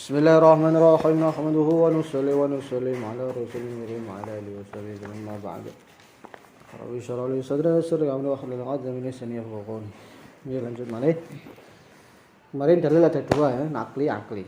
Bismillahirrahmanirrahim. Nahmaduhu wa nusalli wa nusallim ala rasulil karim wa ala alihi washabihi amma ba'd. Rabbi shrah li sadri wa yassir li amri wahlul 'uqdatam min lisani yafqahu qawli. Ya lanjut malih. Kemarin dalil ada dua ya, nakli, akli.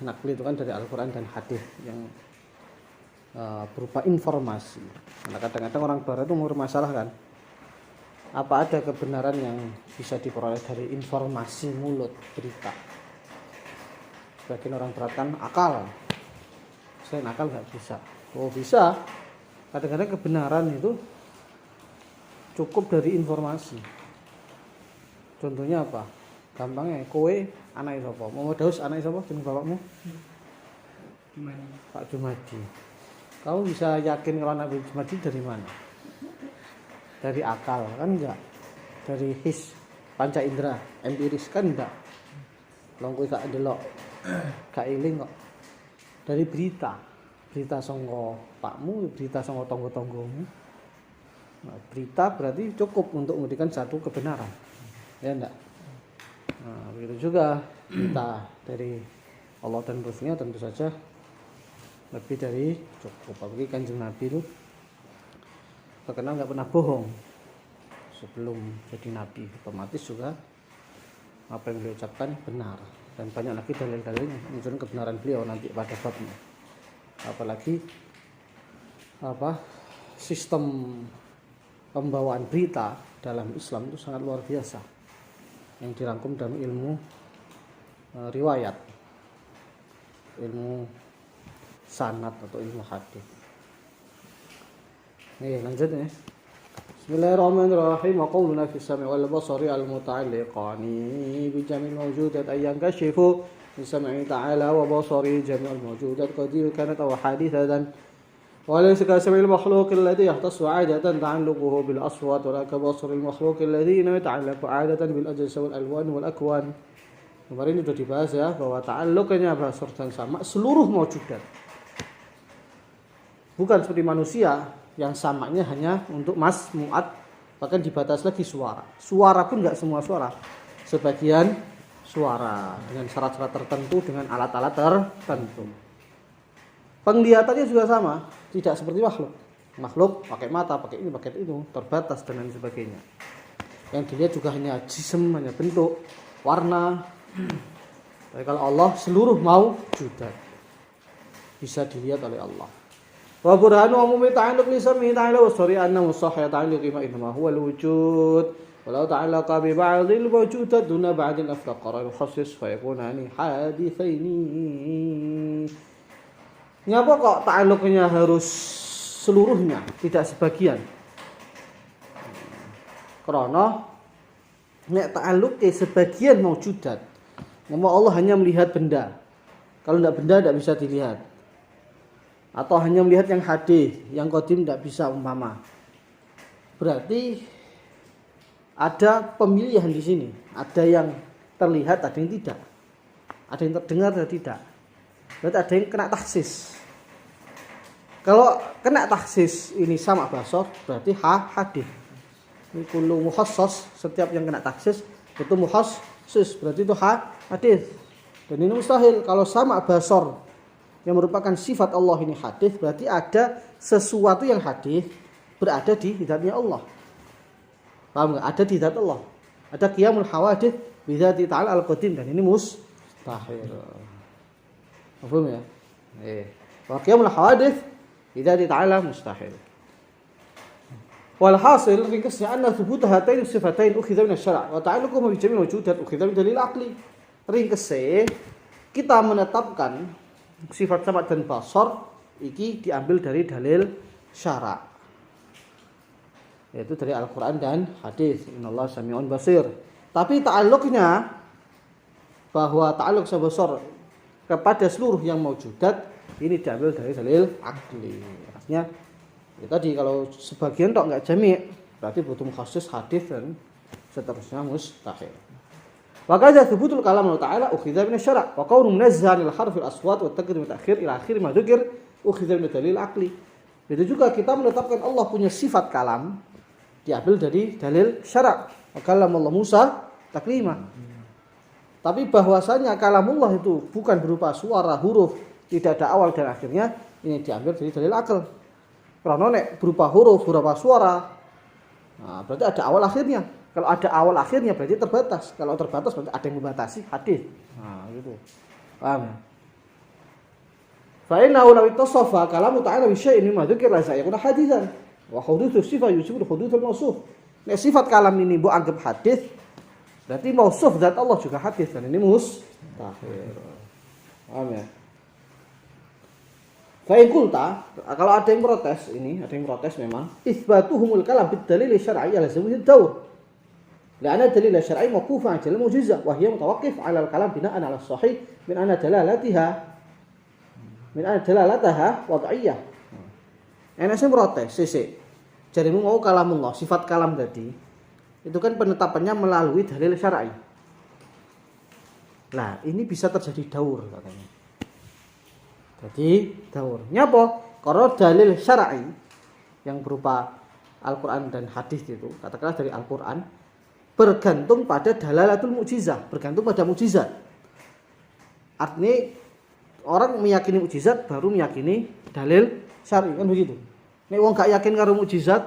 Nakli itu kan dari Al-Qur'an dan hadis yang berupa informasi. Nah, kadang-kadang orang barat itu mempermasalahkan apa ada kebenaran yang bisa diperoleh dari informasi mulut, berita. Sebagian orang berat kan akal. Selain akal nggak bisa. Oh bisa. Kadang-kadang kebenaran itu cukup dari informasi. Contohnya apa? Gampangnya, kowe anak sapa? Mau Daus anak sapa jeneng bapakmu? Pak Jumadi. Kamu bisa yakin kalau anak Jumadi dari mana? Dari akal kan enggak? Dari his, panca indera, empiris kan enggak? Long kowe gak ndelok, gak eling kok. Dari berita saka pakmu, berita saka tangga-tanggamu. Nah, berita berarti cukup untuk memberikan satu kebenaran. Ya enggak? Nah, begitu juga berita dari Allah dan Rasulnya tentu saja lebih dari cukup. Apalagi Kanjeng Nabi itu terkenal nggak pernah bohong sebelum jadi nabi, otomatis juga apa yang beliau ucapkan benar, dan banyak lagi dalil-dalil yang menunjukkan kebenaran beliau nanti pada babnya. Apalagi sistem pembawaan berita dalam Islam itu sangat luar biasa yang dirangkum dalam ilmu riwayat, ilmu sanad atau ilmu hadis. Nih lanjut ya. Bismillahirrahmanirrahim. Wa qawluna fi sam'i wal basari al muta'alliqani bi jami'il mawjudat ay yankashifu bi sam'i ta'ala wa basari jami'il mawjudat qad kanat aw hadithatan wa laysa ka sam'il makhluq alladhi yahtassu 'adatan ta'alluquhu bil aswat wa la ka basari al makhluq alladhi yata'allaqu 'adatan bil ajsa wal alwan wal akwan. Kemarin sudah dibahas ya bahwa ta'alluqnya basar dan sama seluruh mawjudat. Bukan seperti manusia yang samanya hanya untuk masmu'at, bahkan dibatas lagi suara. Suara pun enggak semua suara. Sebagian suara dengan syarat-syarat tertentu, dengan alat-alat tertentu. Penglihatannya juga sama, tidak seperti makhluk. Makhluk pakai mata, pakai ini, pakai itu, terbatas dan lain sebagainya. Yang dilihat juga hanya jism, hanya bentuk, warna. Tapi kalau Allah seluruh maujudat bisa dilihat oleh Allah. Wa burhanu umumi ta'alluq li sam'i ta'ala wa sari annahu sahih ta'alluq ma inma huwa al-wujud wa law ta'allaqa bi ba'd al-mawjudat duna ba'd al-afqar al-khassis fa yakunani hadithaini. Ngapa kok ta'alluqnya harus seluruhnya, tidak sebagian? Karena nek ta'alluq ke sebagian mawjudat, Allah hanya melihat benda. Kalau tidak benda tidak bisa dilihat. Atau hanya melihat yang hadis, yang qadim tidak bisa umpama. Berarti ada pemilihan di sini. Ada yang terlihat, ada yang tidak. Ada yang terdengar, ada yang tidak. Berarti ada yang kena taksis. Kalau kena taksis ini sama basor, berarti hadis. Ini kullu mukhassas, setiap yang kena taksis itu mukhassis, berarti itu hadis. Dan ini mustahil kalau sama basor yang merupakan sifat Allah ini hadis, berarti ada sesuatu yang hadis berada di zatnya Allah. Paham enggak? Ada di zat Allah. Ada qiyamul hawadits bi dzati ta'ala al-qadim, dan ini mustahil. Paham ya? Wa qiyamul hawadits bi dzati ta'ala mustahil. Wal hasil ringkasnya anna thubut hatain sifatain ukhidha min asy-syara' wa ta'alluquhum bi jami'il wujudat ukhidha min dalil aqli. Ringkasnya kita menetapkan sifat samad dan basar iki diambil dari dalil syara', yaitu dari Al-Qur'an dan hadis. Innallaha sami'un basir. Tapi ta'alluqnya bahwa ta'alluq basar kepada seluruh yang maujudat ini diambil dari dalil akli. Artinya ya tadi kalau sebagian tok enggak jami', berarti butuh khusus hadis dan seterusnya mustahil. Wa kadza thubutul kalam Allah Ta'ala ukhidha min asy-syara' wa qawlu munazzah lil harfil aswat wa taqdim wa ta'khir ila akhir ma dzikr ukhidha min dalil aqli. Itu juga kita menetapkan Allah punya sifat kalam diambil dari dalil syara'. Wa kallama Allah Musa taklima. Tapi bahwasanya kalamullah itu bukan berupa suara, huruf, tidak ada awal dan akhirnya, ini diambil dari dalil akal. Karena nek berupa huruf, berupa suara, nah, berarti ada awal akhirnya. Kalau ada awal akhirnya berarti terbatas. Kalau terbatas berarti ada yang membatasi hadis. Nah, gitu. Paham ya? Fa inna law ittasafa kalamu ta'ala bi syai'in mimma dzukira la yakuna hadisan. Wa hudutsu sifat yusibu hudutsul mawsuf. Nek sifat kalam ini bu anggap hadis, berarti mausuf zat Allah juga hadis dan ini mustahil. Paham ya? Fa in qulta, kalau ada yang protes ini, ada yang protes memang, isbatuhumul kalam bid dalil syar'i ala sabili ad-daur. La'anna dalil syar'i mawqufun 'ala al-mu'jizah wa hiya mutawaqqif 'ala al-kalam bina'an 'ala as-sahih min anna dalalataha wad'iyyah. Enak sing protes, sisik. Jadimu mau kalamullah, sifat kalam tadi itu kan penetapannya melalui dalil syar'i. Nah, ini bisa terjadi daur katanya. Jadi, daur. Nyapa? Karena dalil syar'i yang berupa Al-Qur'an dan hadis itu, katakanlah dari Al-Qur'an bergantung pada dalalatul mukjizah, bergantung pada mukjizat. Artinya orang meyakini mukjizat baru meyakini dalil syar'i, kan begitu. Nek wong gak yakin karo mukjizat,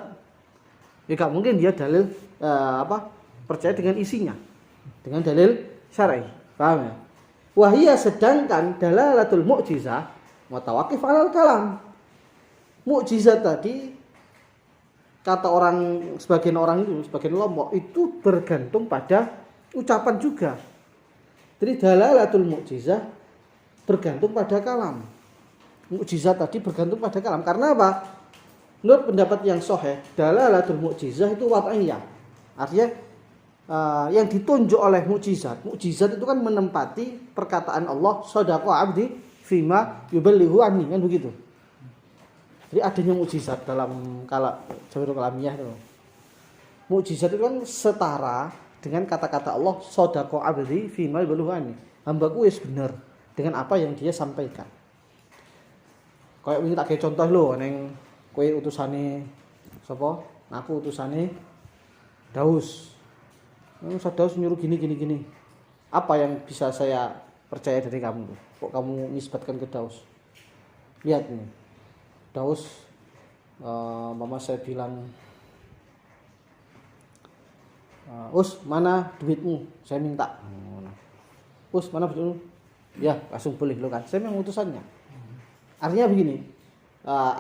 ya gak mungkin dia dalil percaya dengan isinya, dengan dalil syar'i. Paham ya? Wahia sedangkan dalalatul mukjizah mutawaqqif 'alal kalam. Mukjizat tadi kata orang sebagian kelompok itu bergantung pada ucapan juga. Jadi dalalatul mukjizah bergantung pada kalam. Mukjizat tadi bergantung pada kalam. Karena apa? Menurut pendapat yang sahih, dalalatul mukjizah itu wad'iyah. Artinya yang ditunjuk oleh mukjizat itu kan menempati perkataan Allah, shadaqa 'abdi fima yuballighu anni, kan begitu. Jadi adanya mukjizat dalam Jawahirul Kalamiyah itu. Mukjizat itu kan setara dengan kata-kata Allah, shadaqa 'abdi fima yuballighu anni. Hambaku wis bener dengan apa yang dia sampaikan. Kayak wingi tak kayak contoh lho ning kowe utusane sapa? Aku utusane Daus. Daus nyuruh gini. Apa yang bisa saya percaya dari kamu? Kok kamu nisbatkan ke Daus? Lihat nih. Daus mama saya bilang Us, mana duitmu? Saya minta. Us, mana duitmu? Ya, langsung boleh lo kan. Saya memang utusannya. Artinya begini.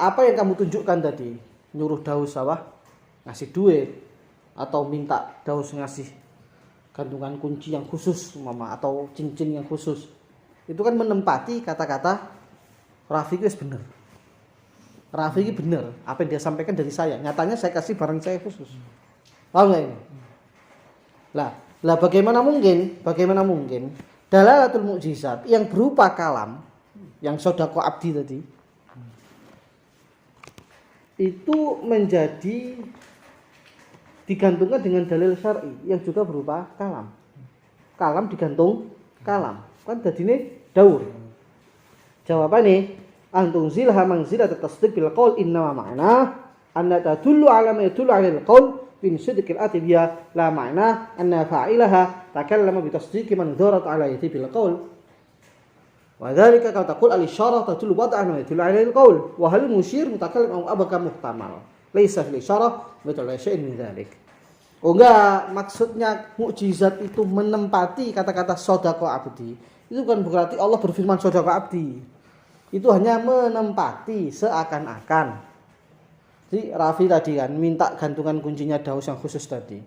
Apa yang kamu tunjukkan tadi, nyuruh Daus ngasih duit atau minta Daus ngasih gantungan kunci yang khusus mama atau cincin yang khusus, itu kan menempati kata-kata Rafi itu bener. Rafi itu bener apa yang dia sampaikan dari saya. Nyatanya saya kasih barang saya khusus. Paham nggak ini? Lah bagaimana mungkin dalalatul mukjizat yang berupa kalam yang shadaqa 'abdi tadi itu menjadi digantungkan dengan dalil syar'i yang juga berupa kalam. Kalam digantung kalam. Kan dadine daur. Jawabane antung zilha manzilat tasdiq bil qaul inna ma'na anna tadullu ala ma yadullu 'ala al qaul bin sidqil atiyya la ma'na anna fa'ilaha takallama bi tasdiqi man darat 'ala yati bil qaul. Wa dzalika ka taqul al-isyarah tadullu wad'an wa yadullu 'ala al-qaul wa hal musyir mutakallim aw abaka muhtamal. Laisa fil isyarah betul syai'in min dzalik. Oh enggak, maksudnya mukjizat itu menempati kata-kata shadaqa 'abdi. Itu bukan berarti Allah berfirman shadaqa 'abdi. Itu hanya menempati seakan-akan. Jadi Rafi tadi kan minta gantungan kuncinya Daus yang khusus tadi.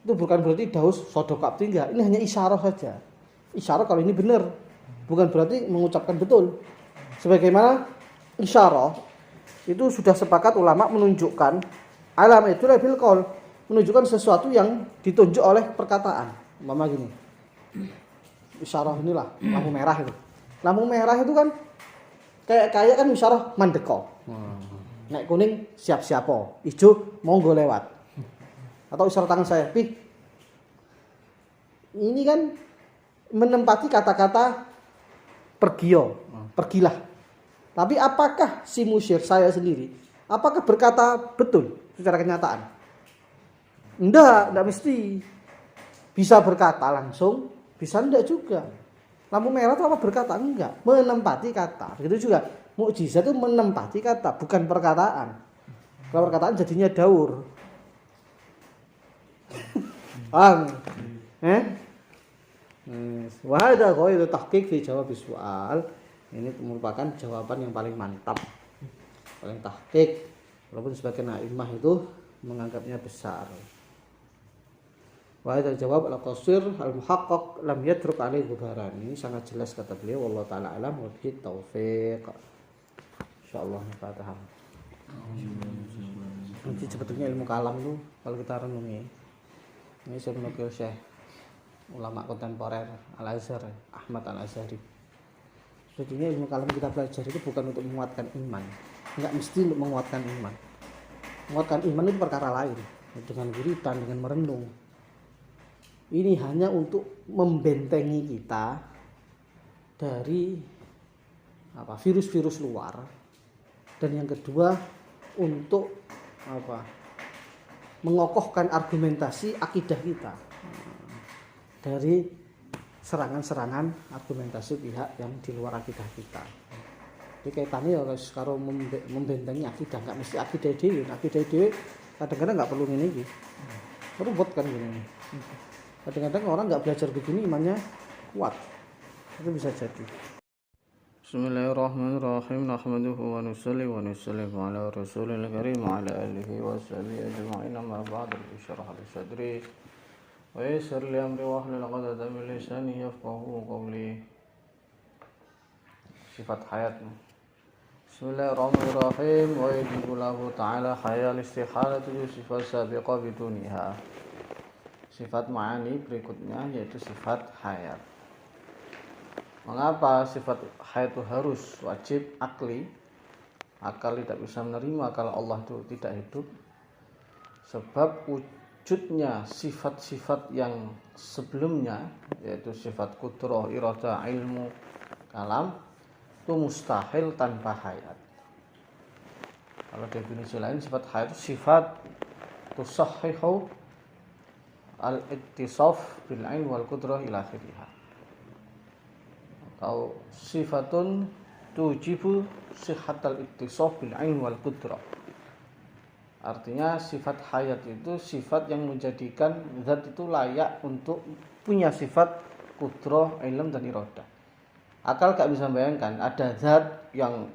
Itu bukan berarti Daus shadaqa 'abdi enggak. Ini hanya isyarah saja. Isyarah kalau ini benar. Bukan berarti mengucapkan betul. Sebagaimana isyarah itu sudah sepakat ulama menunjukkan alam itu bil qaul, menunjukkan sesuatu yang ditunjuk oleh perkataan. Mama gini. Isyarah inilah lampu merah itu. Lampu merah itu kan kayak kan isyarah mandeko. Nek kuning siap-siapo, ijo monggo lewat. Atau isyarah tangan saya, pi. Ini kan menempati kata-kata pergilah. Tapi apakah si musyir saya sendiri, apakah berkata betul secara kenyataan? Enggak mesti. Bisa berkata langsung, Bisa enggak juga. Lampu merah itu apa berkata? Enggak. Menempati kata. Begitu juga. Mukjizat itu menempati kata, bukan perkataan. Kalau perkataan jadinya daur. Paham? Wahada ghairu tahqiq fi jawab soal. Ini merupakan jawaban yang paling mantap. Paling tahqiq. Walaupun sebagian a'immah itu menganggapnya besar. Wahada jawab al-qasir al-muhaqqaq lam yatruk alaihi ghubaran. Ini sangat jelas kata beliau, wallahu taala alam wa bihi taufiq. Insyaallah Fatihah. Nanti sebetulnya ilmu kalam itu kalau kita renungi, ini saya menukil Syekh ulama kontemporer Al-Azhar, Ahmad Al-Azhari. Sebetulnya ilmu kalam kita belajar itu bukan untuk menguatkan iman, enggak mesti untuk menguatkan iman. Menguatkan iman itu perkara lain, dengan wiridan, dengan merenung. Ini hanya untuk membentengi kita dari virus-virus luar, dan yang kedua untuk mengokohkan argumentasi akidah kita dari serangan-serangan argumentasi pihak yang di luar akidah kita. Jadi kaitannya ya karo membentengi akidah, nggak mesti akidah dhewe kadang-kadang nggak perlu ini iki. Ruwet kan gini. Kadang-kadang orang nggak belajar begini imannya kuat. Itu bisa jadi. Bismillahirrahmanirrahim. Nahmaduhu wa nusalli wa nusallimu ala rasulil karim wa ala alihi wa sahbihi ajma'in. Amma ba'du. Ishrah li sadri wa yassir li amri wa hlul 'uqdatam min lisani yafqahu qawli. Sifat hayat. Bismillahirrahmanirrahim. Wa yajibu lahu ta'ala hayal istikhalatu sifat sabiqah biduniha. Sifat ma'ani berikutnya yaitu sifat hayat. Mengapa sifat hayat itu harus wajib akli? Akal tidak bisa menerima kalau Allah itu tidak hidup. Sebab wujudnya sifat-sifat yang sebelumnya, yaitu sifat qudrah, iradah, ilmu, kalam, itu mustahil tanpa hayat. Kalau definisi lain, sifat hayat itu sifat tusahhihu al-ittisaf bil ilm wal qudrah ila akhirih. Atau sifatun tujibu sihhatal ittisaf bil ilm wal qudrah. Artinya sifat hayat itu sifat yang menjadikan zat itu layak untuk punya sifat qudrah, ilm dan iradah. Akal gak bisa bayangkan ada zat yang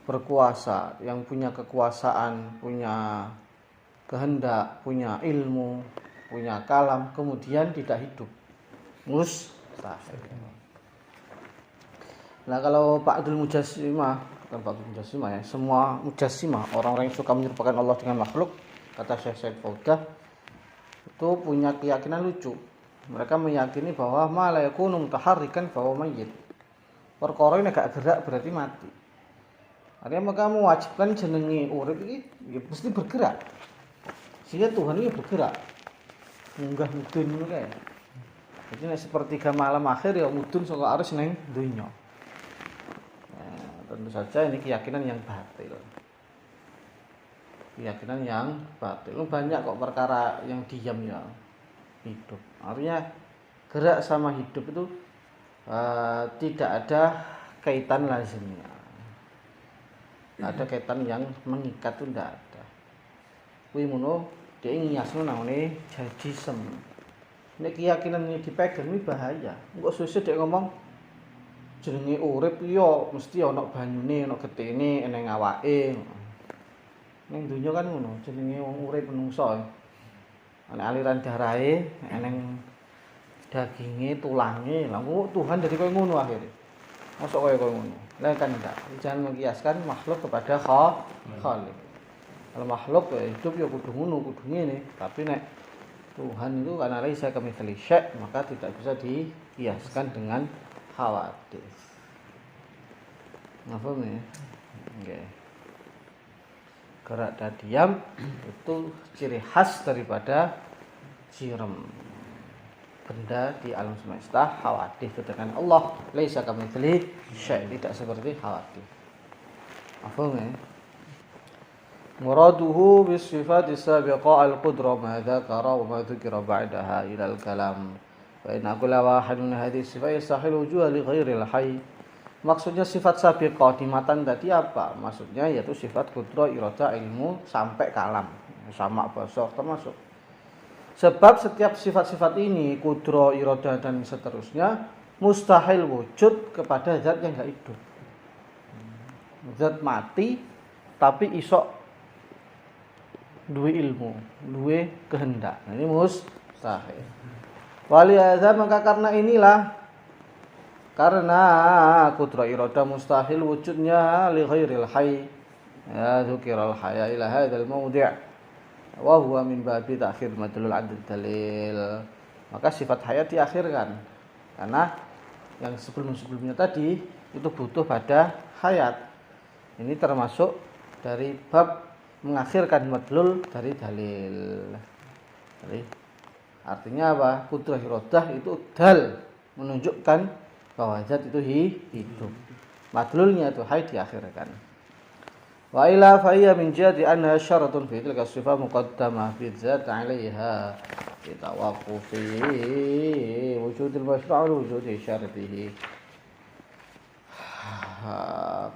berkuasa, yang punya kekuasaan, punya kehendak, punya ilmu, punya kalam, kemudian tidak hidup. Mustahil. Nah kalau Ba'dul Mujassimah, bukan Ba'dul Mujassimah ya, semua Mujassimah, orang-orang yang suka menyerupakan Allah dengan makhluk, kata Syekh Said Faudah, itu punya keyakinan lucu. Mereka meyakini bahwa ma la yakunu mutaharrikan bahwa mayyit. Perkara ini gak gerak berarti mati. Artinya maka mewajibkan jenenge urip iki ya mesti bergerak. Sehingga Tuhan ini bergerak. Munggah mudun ngono kae. Jadi nek sepertiga malam akhir ya mudun saka arus ning donya. Tentu saja ini keyakinan yang batil. Keyakinan yang batil. Banyak kok perkara yang diam ya hidup. Artinya gerak sama hidup itu tidak ada kaitan lazimnya. Ada kaitan yang mengikat itu tidak ada. Kuwi ngono dia ngiasno namane jadisem. Nek keyakinan ini dipegang ini bahaya. Engko suwe dhek ngomong jenenge urip yo mesti ana banyune, ana getene, eneng awake. Ning donya kan ngono, jenenge wong urip menungso. Ana aliran darahe, eneng daginge, tulange. Lah Tuhan jadi koyo ngono akhire. Mosok koyo ngono. Lah kan enggak. Jangan mengiaskan makhluk kepada Khalik. Kalau makhluk ya hidup ya kudu ngono, kudu ngene. Tapi nek Tuhan itu karena laisa kamitslihi syai', maka tidak bisa dikiaskan dengan hawadits. Ngapun ya? Nggih. Gerak dan diam itu ciri khas daripada jirem. Benda di alam semesta hawadits, sedangkan Allah laisa kamitslihi syai', tidak seperti hawadits. Ngapun ya? Muraduhu bisifati sabiqa al-qudrah ma dzakara wa ma dzukira ba'daha ila al-kalam. Wa inna kulla wahidin min hadhihi sifat yastahilu wujuha li ghairil hayy. Maksudnya sifat sabiqah di matan tadi apa? Maksudnya yaitu sifat qudrah, iradah, ilmu sampai kalam. Sama basar termasuk. Sebab setiap sifat-sifat ini, qudrah, iradah dan seterusnya mustahil wujud kepada zat yang enggak hidup. Zat mati tapi isok duwe ilmu, duwe kehendak. Nah, ini mustahil. Walihadza maka karena inilah karena qudrah iradah mustahil wujudnya li ghairil hayy. Ya dzikiral hayya ila hadzal mawdi' wa huwa min babi ta'khir madlul 'ad dalil. Maka sifat hayat diakhirkan karena yang sebelum-sebelumnya tadi itu butuh pada hayat. Ini termasuk dari bab mengakhirkan madlul dari dalil. Jadi artinya apa? Qudrah iradah itu dal menunjukkan bahwa zat itu hidup. Madlulnya itu hayy diakhirkan. Wa ila fa hiya min jihati anna syaratun fi tilka sifah muqaddamah fi zat 'alaiha bi tawaqqufi wujudil masyru' wujudi syartihi.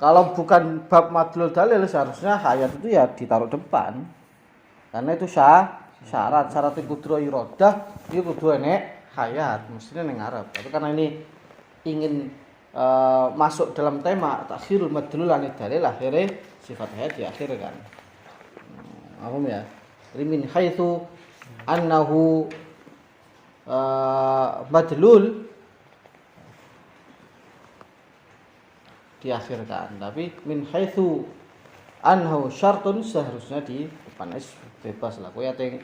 Kalau bukan bab madlul dalil seharusnya hayat itu ya ditaruh depan. Karena itu syarat qudrah iradah itu kudu enek hayat, mestinya ning ngarep. Tapi karena ini ingin masuk dalam tema takhirul madlul anid dalil, akhirnya sifat hayat diakhirkan. Paham ya? Min haitsu annahu madlul diakhirkan, tapi min haitsu annahu syartun seharusnya di depan. Bebas lah kowe ate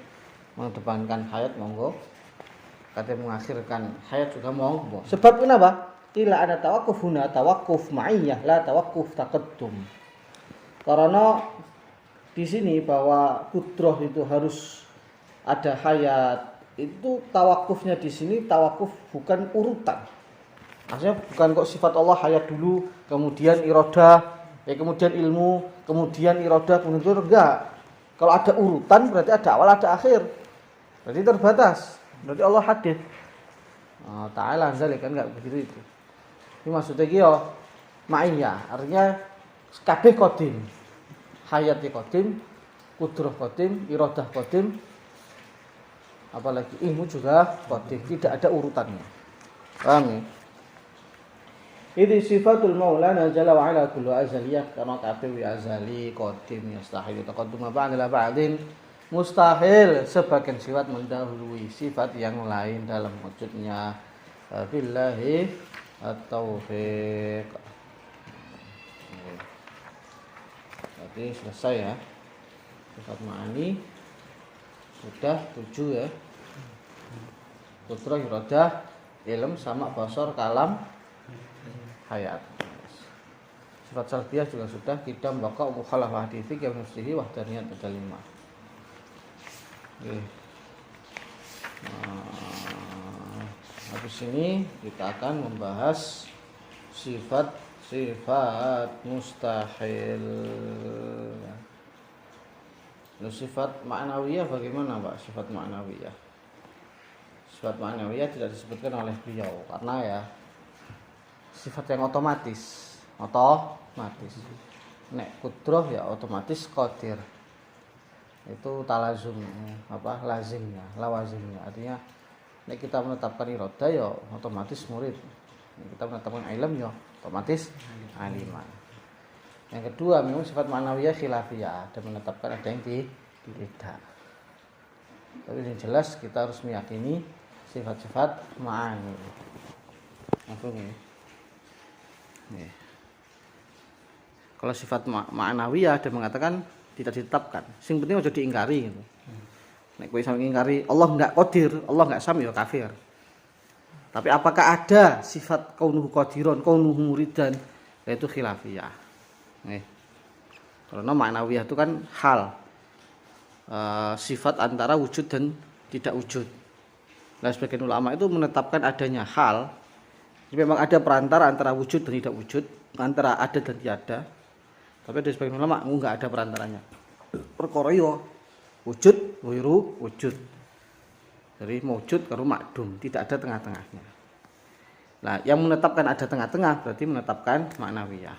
mengedepankan hayat monggo, kate mengakhirkan hayat juga monggo. Sebab kenapa? Ila ada tawakkuf huna tawakkuf ma'iyah la tawakkuf taqaddum. Karena di sini bahwa qudrah itu harus ada hayat, itu tawakufnya di sini tawakuf bukan urutan. Maksudnya bukan kok sifat Allah hayat dulu, kemudian iradah, kemudian ilmu, kemudian iradah, kemudian enggak. Kalau ada urutan berarti ada awal ada akhir. Berarti terbatas. Berarti Allah hadir. Ta'ala zalik kan enggak begitu itu. Ini maksudnya iki yo ma'iyah, artinya kabeh qadim. Hayat qadim, qudrah qadim, iradah qadim. Apalagi ilmu juga qadim, tidak ada urutannya. Paham ya? Ini sifatul maulana jalla wa ala kullu azaliyah karena kabeh azali qadim yastahil taqadduma ba'da ba'din mustahil sebagian sifat mendahului sifat yang lain dalam wujudnya. Billahi at-taufiq. Berarti selesai ya. Sifat ma'ani sudah 7 ya. Qudrah, iradah, ilm sama basar, kalam, hayat. Sifat salbiyah juga sudah, qidam, baqa, mukhalafah, haditsi, ya mufsihi, wahdaniyat, ada 5. Oke. Habis ini kita akan membahas sifat mustahil. Lalu sifat ma'nawiyah bagaimana Pak? Sifat ma'nawiyah. Sifat ma'nawiyah tidak disebutkan oleh beliau karena ya sifat yang otomatis. Nek qudrah ya otomatis qadir. Itu talazum lazimnya, lawazimnya. Artinya nek kita menetapkan iradah ya otomatis murid. Nek kita menetapkan ilm ya otomatis aliman. Yang kedua memang sifat ma'nawiyah khilafiyah, ada menetapkan ada yang tidak. Tapi yang jelas kita harus meyakini sifat-sifat ma'ani. Apa ini? Nih. Kalau sifat ma'nawiyah ada mengatakan tidak ditetapkan. Sing penting aja diingkari gitu. Nek kowe sampe ngingkari Allah enggak qadir, Allah enggak sami ya kafir. Tapi apakah ada sifat kaunuhu qadiron, kaunuhu muridan, yaitu khilafiyah. Nih. Karena ma'nawiyah itu kan hal sifat antara wujud dan tidak wujud. Nah, sebagian ulama itu menetapkan adanya hal. Jadi memang ada perantara antara wujud dan tidak wujud, antara ada dan tiada. Tapi ada sebagian ulama enggak ada perantaranya. Perkara yo wujud, wiru wujud. Dari mujud karo makdum, tidak ada tengah-tengahnya. Nah, yang menetapkan ada tengah-tengah berarti menetapkan maknawiyah.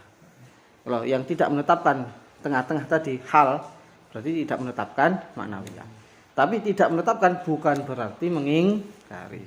Kalau yang tidak menetapkan tengah-tengah tadi hal, berarti tidak menetapkan maknawiyah. Tapi tidak menetapkan bukan berarti mengingkari.